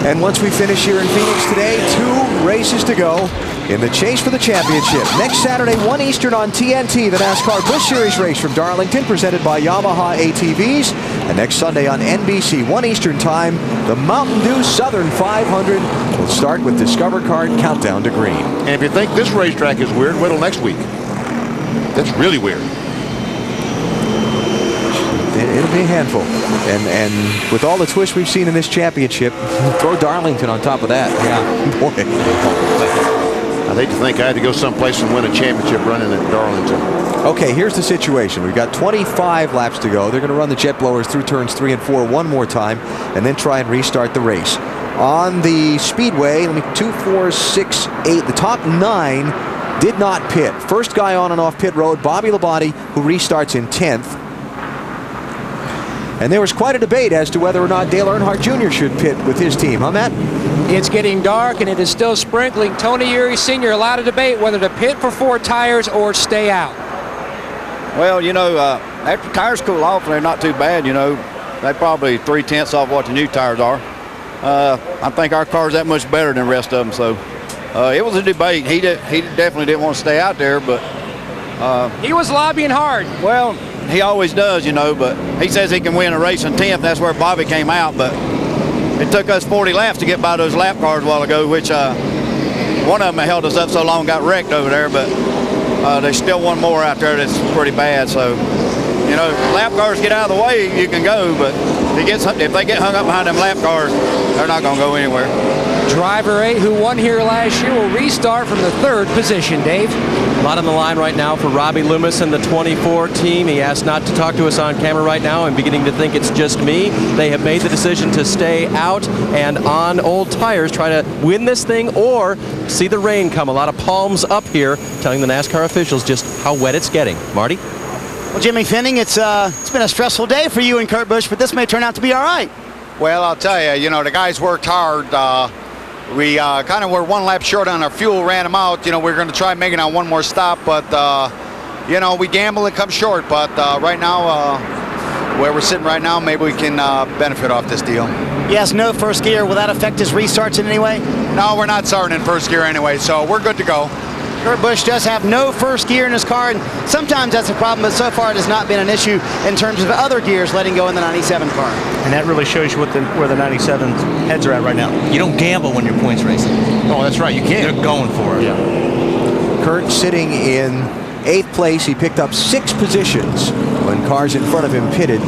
And once we finish here in Phoenix today, 2 races to go in the chase for the championship. Next Saturday, 1 Eastern on TNT, the NASCAR Busch Series race from Darlington, presented by Yamaha ATVs. And next Sunday on NBC, 1 Eastern time, the Mountain Dew Southern 500 will start with Discover Card Countdown to Green. And if you think this racetrack is weird, wait till next week. That's really weird. It'll be a handful. And with all the twists we've seen in this championship, throw Darlington on top of that. Yeah. Boy. I'd hate to think I had to go someplace and win a championship running at Darlington. Okay, here's the situation. We've got 25 laps to go. They're going to run the jet blowers through turns 3 and 4 one more time and then try and restart the race. On the speedway, 2, 4, 6, 8, the top 9 did not pit. First guy on and off pit road, Bobby Labonte, who restarts in 10th. And there was quite a debate as to whether or not Dale Earnhardt Jr. should pit with his team. Huh, Matt? It's getting dark and it is still sprinkling. Tony Eury Sr. allowed to debate whether to pit for 4 tires or stay out. Well, you know, after tires cool off, they're not too bad, you know. They're probably 3/10 off what the new tires are. I think our car's that much better than the rest of them, so it was a debate. He definitely didn't want to stay out there, but he was lobbying hard. Well, he always does, you know, but he says he can win a race in 10th. That's where Bobby came out, but it took us 40 laps to get by those lap cars a while ago, which one of them held us up so long got wrecked over there, but there's still one more out there that's pretty bad. So, you know, lap cars get out of the way, you can go, but if they get hung up behind them lap cars, they're not going to go anywhere. Driver 8, who won here last year, will restart from the 3rd position, Dave. A lot on the line right now for Robbie Loomis and the 24 team. He asked not to talk to us on camera right now. I'm beginning to think it's just me. They have made the decision to stay out and on old tires, try to win this thing or see the rain come. A lot of palms up here telling the NASCAR officials just how wet it's getting. Marty? Well, Jimmy Finning, it's been a stressful day for you and Kurt Busch, but this may turn out to be all right. Well, I'll tell you, you know, the guys worked hard. We kind of were 1 lap short on our fuel, ran them out. You know, we're going to try making on 1 more stop, but, you know, we gamble and come short. But right now, where we're sitting right now, maybe we can benefit off this deal. He has no first gear. Will that affect his restarts in any way? No, we're not starting in first gear anyway, so we're good to go. Kurt Busch does have no first gear in his car, and sometimes that's a problem, but so far it has not been an issue in terms of other gears letting go in the 97 car. And that really shows you where the 97 heads are at right now. You don't gamble when you're points racing. Oh, that's right. You can't. They're going for it. Yeah. Kurt sitting in 8th place. He picked up 6 positions when cars in front of him pitted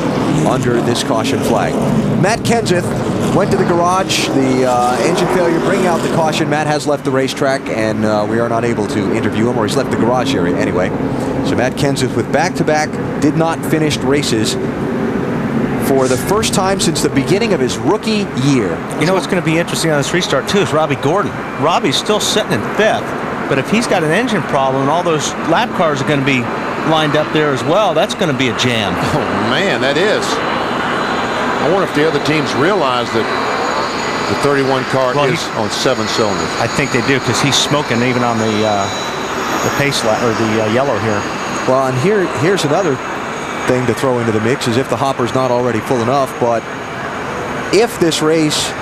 under this caution flag. Matt Kenseth went to the garage. The engine failure bring out the caution. Matt has left the racetrack, and we are not able to interview him, or he's left the garage area anyway. So Matt Kenseth with back-to-back did not finished races for the first time since the beginning of his rookie year. You know what's going to be interesting on this restart too is Robbie Gordon. Robbie's still sitting in 5th, but if he's got an engine problem and all those lap cars are going to be lined up there as well, that's going to be a jam. Oh man, that is. I wonder if the other teams realize that the 31 car is on 7 cylinders. I think they do, because he's smoking even on the pace lap, or the yellow here. Well, and here's another thing to throw into the mix, is if the hopper's not already full enough, but if this race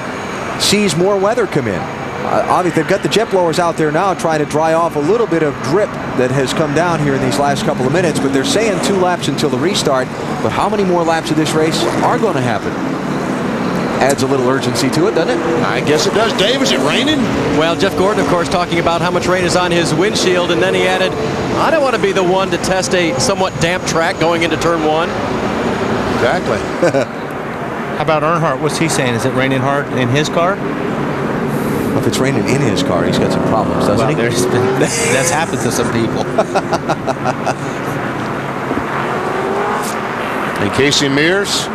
sees more weather come in. Obviously, they've got the jet blowers out there now trying to dry off a little bit of drip that has come down here in these last couple of minutes, but they're saying 2 laps until the restart. But how many more laps of this race are going to happen? Adds a little urgency to it, doesn't it? I guess it does. Dave, is it raining? Well, Jeff Gordon, of course, talking about how much rain is on his windshield, and then he added, I don't want to be the one to test a somewhat damp track going into turn 1. Exactly. How about Earnhardt? What's he saying? Is it raining hard in his car? If it's raining in his car, he's got some problems, doesn't he? That's happened to some people. And Casey Mears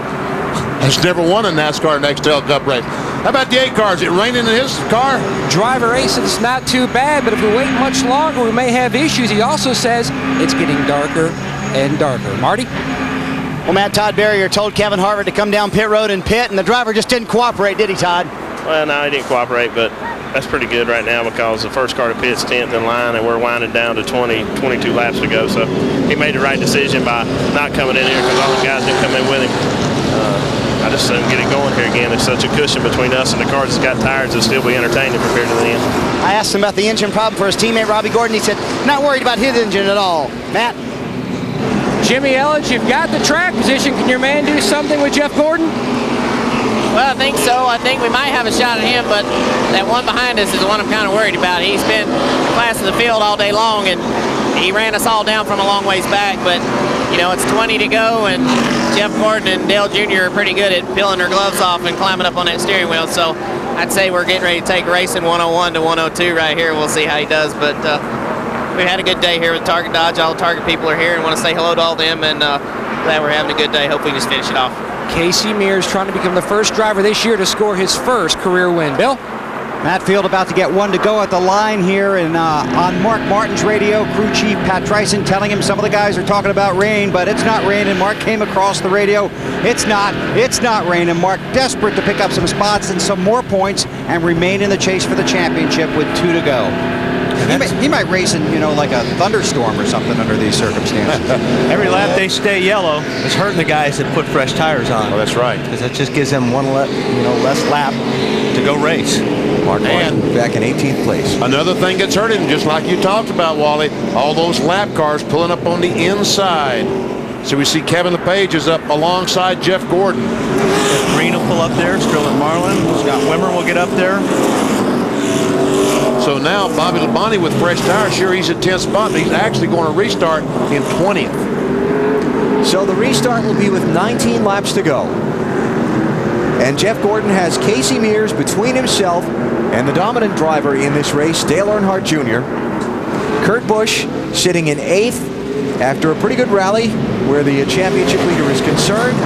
has never won a NASCAR Nextel Cup race. How about the 8 cars? Is it raining in his car? Driver 8 says it's not too bad, but if we wait much longer, we may have issues. He also says it's getting darker and darker. Marty? Well, Matt, Todd Berrier told Kevin Harvick to come down pit road and pit, and the driver just didn't cooperate, did he, Todd? Well, no, he didn't cooperate, but that's pretty good right now because the first car to pit's 10th in line, and we're winding down to 22 laps to go. So he made the right decision by not coming in here because all the guys didn't come in with him. I just get it going here again. There's such a cushion between us and the cars that's got tires that'll still be entertaining compared to the end. I asked him about the engine problem for his teammate Robbie Gordon. He said, not worried about his engine at all. Matt? Jimmy Ellis, you've got the track position. Can your man do something with Jeff Gordon? Well, I think so. I think we might have a shot at him, but that one behind us is the one I'm kind of worried about. He's been class of the field all day long, and he ran us all down from a long ways back. But, you know, it's 20 to go, and Jeff Gordon and Dale Jr. are pretty good at peeling their gloves off and climbing up on that steering wheel. So I'd say we're getting ready to take racing 101 to 102 right here. We'll see how he does. But we've had a good day here with Target Dodge. All the Target people are here and want to say hello to all them, and glad we're having a good day. Hope we can just finish it off. Casey Mears trying to become the first driver this year to score his first career win. Bill? Matt Field about to get one to go at the line here, and on Mark Martin's radio, crew chief Pat Tryson telling him some of the guys are talking about rain, but it's not rain, and Mark came across the radio. It's not rain, and Mark desperate to pick up some spots and some more points and remain in the chase for the championship with 2 to go. He might race in, you know, like a thunderstorm or something under these circumstances. Every lap they stay yellow is hurting the guys that put fresh tires on. Oh, that's right. Because that just gives them one less lap to go race. Mark Martin back in 18th place. Another thing that's hurting, just like you talked about, Wally, all those lap cars pulling up on the inside. So we see Kevin LePage is up alongside Jeff Gordon. Green will pull up there. Sterling Marlin. Scott Wimmer will get up there. So now Bobby Labonte with fresh tires, sure he's at 10th spot, but he's actually going to restart in 20th. So the restart will be with 19 laps to go. And Jeff Gordon has Casey Mears between himself and the dominant driver in this race, Dale Earnhardt Jr. Kurt Busch sitting in 8th after a pretty good rally where the championship leader is concerned.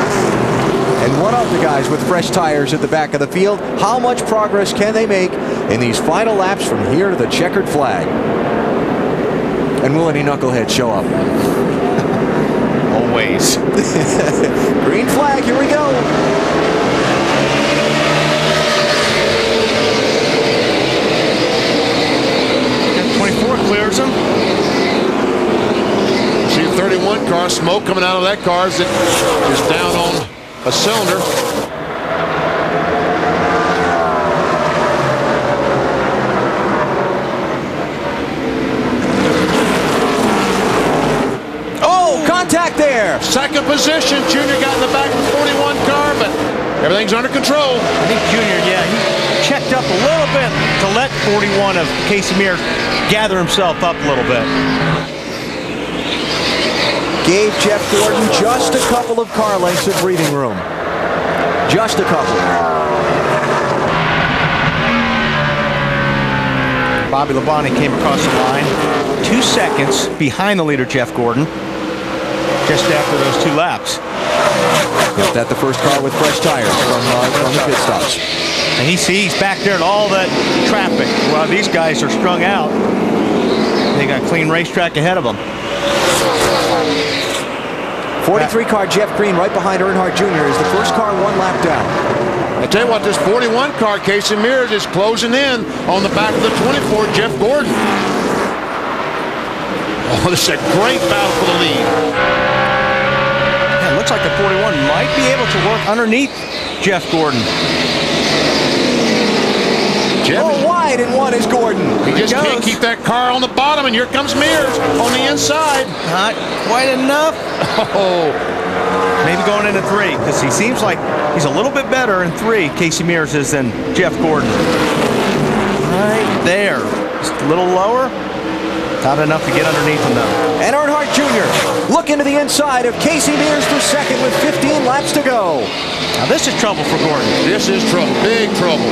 And one of the guys with fresh tires at the back of the field. How much progress can they make in these final laps from here to the checkered flag? And will any knuckleheads show up? Always. Green flag, here we go. Got 24 clears him. See a 31 car, smoke coming out of that car as it is down on a cylinder. Oh, contact there. Second position, Junior got in the back of the 41 car, but everything's under control. I think Junior, he checked up a little bit to let 41 of Casey Mears gather himself up a little bit. Gave Jeff Gordon just a couple of car lengths of breathing room. Just a couple. Bobby Labonte came across the line 2 seconds behind the leader, Jeff Gordon, just after those 2 laps. Yep, that's the first car with fresh tires from the pit stops. And he's back there at all that traffic. While these guys are strung out, they got a clean racetrack ahead of them. 43 car Jeff Green right behind Earnhardt Jr. is the first car 1 lap down. I tell you what, this 41 car, Casey Mears, is closing in on the back of the 24, Jeff Gordon. Oh, this is a great battle for the lead. Yeah, it looks like the 41 might be able to work underneath Jeff Gordon. Wide in 1 is Gordon. He just can't keep that car on the bottom, and here comes Mears on the inside. Not quite enough. Oh. Maybe going into 3, because he seems like he's a little bit better in 3, Casey Mears is, than Jeff Gordon. Right there. Just a little lower. Not enough to get underneath him, though. And Earnhardt Jr. look into the inside of Casey Mears for second with 15 laps to go. Now this is trouble for Gordon. This is trouble, big trouble.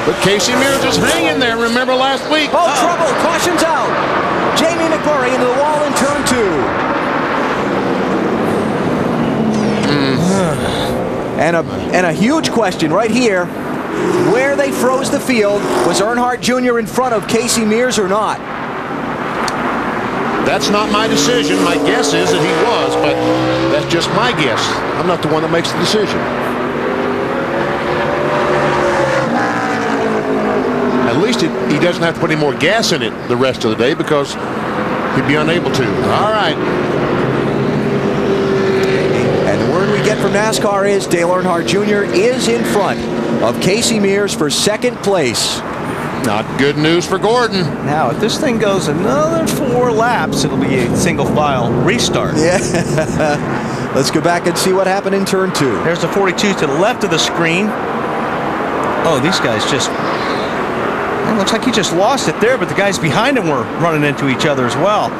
But Casey Mears is hanging there. Remember last week? Oh, trouble. Caution's out. Jamie McMurray into the wall in turn 2. And a huge question right here. Where they froze the field, was Earnhardt Jr. in front of Casey Mears or not? That's not my decision. My guess is that he was, but that's just my guess. I'm not the one that makes the decision. At least he doesn't have to put any more gas in it the rest of the day because he'd be unable to. All right. NASCAR is Dale Earnhardt Jr. is in front of Casey Mears for second place. Not good news for Gordon. Now, if this thing goes another 4 laps, it'll be a single file restart. Yeah. Let's go back and see what happened in turn 2. There's the 42 to the left of the screen. Oh, these guys just... It looks like he just lost it there, but the guys behind him were running into each other as well.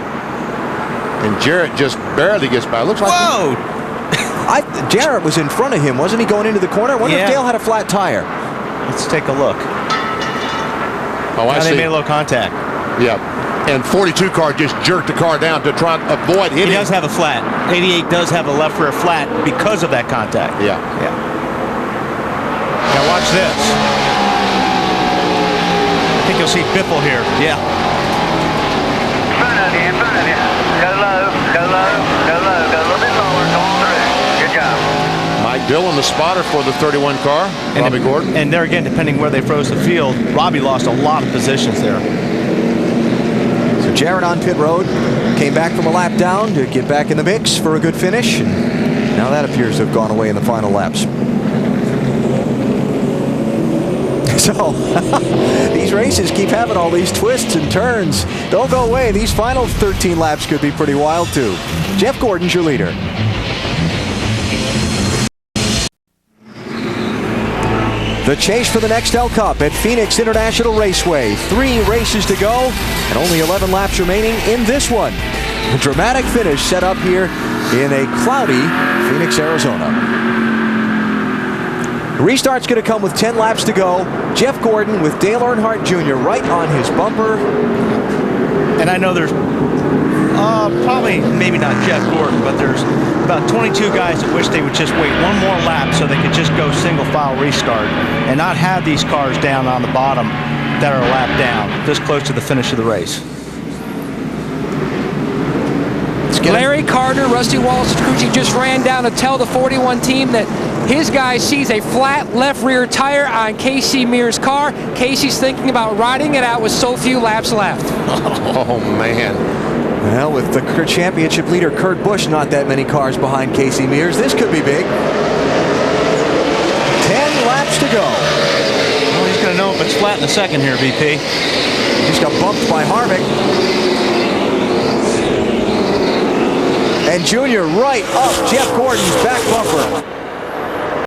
And Jarrett just barely gets by. Looks like... Whoa! Jarrett was in front of him, wasn't he, going into the corner? I wonder if Dale had a flat tire. Let's take a look. Oh, I see. They made a little contact. Yeah. And 42 car just jerked the car down to try to avoid hitting. He does have a flat. 88 does have a left rear flat because of that contact. Yeah. Yeah. Now watch this. I think you'll see Biffle here. Yeah. In front of you, in front of you. Go low, go low, go low, go a little bit lower, go on through. Good job. Mike Dillon, the spotter for the 31 car, Robbie Gordon. And there again, depending where they froze the field, Robbie lost a lot of positions there. So Jarrett on pit road, came back from a lap down to get back in the mix for a good finish. And now that appears to have gone away in the final laps. So these races keep having all these twists and turns. Don't go away. These final 13 laps could be pretty wild too. Jeff Gordon's your leader. The chase for the Nextel Cup at Phoenix International Raceway. 3 races to go and only 11 laps remaining in this one. A dramatic finish set up here in a cloudy Phoenix, Arizona. The restart's going to come with 10 laps to go. Jeff Gordon with Dale Earnhardt Jr. right on his bumper. And I know there's probably, maybe not Jeff Gordon, but there's about 22 guys that wish they would just wait one more lap so they could just go single file restart and not have these cars down on the bottom that are a lap down, this close to the finish of the race. Larry Carter, Rusty Wallace's crew chief, just ran down to tell the 41 team that his guy sees a flat left rear tire on Casey Mears' car. Casey's thinking about riding it out with so few laps left. Oh, man. Well, with the championship leader Kurt Busch not that many cars behind Casey Mears, this could be big. 10 laps to go. Well, he's going to know if it's flat in the second here, VP. Just got bumped by Harvick. And Junior right up Jeff Gordon's back bumper.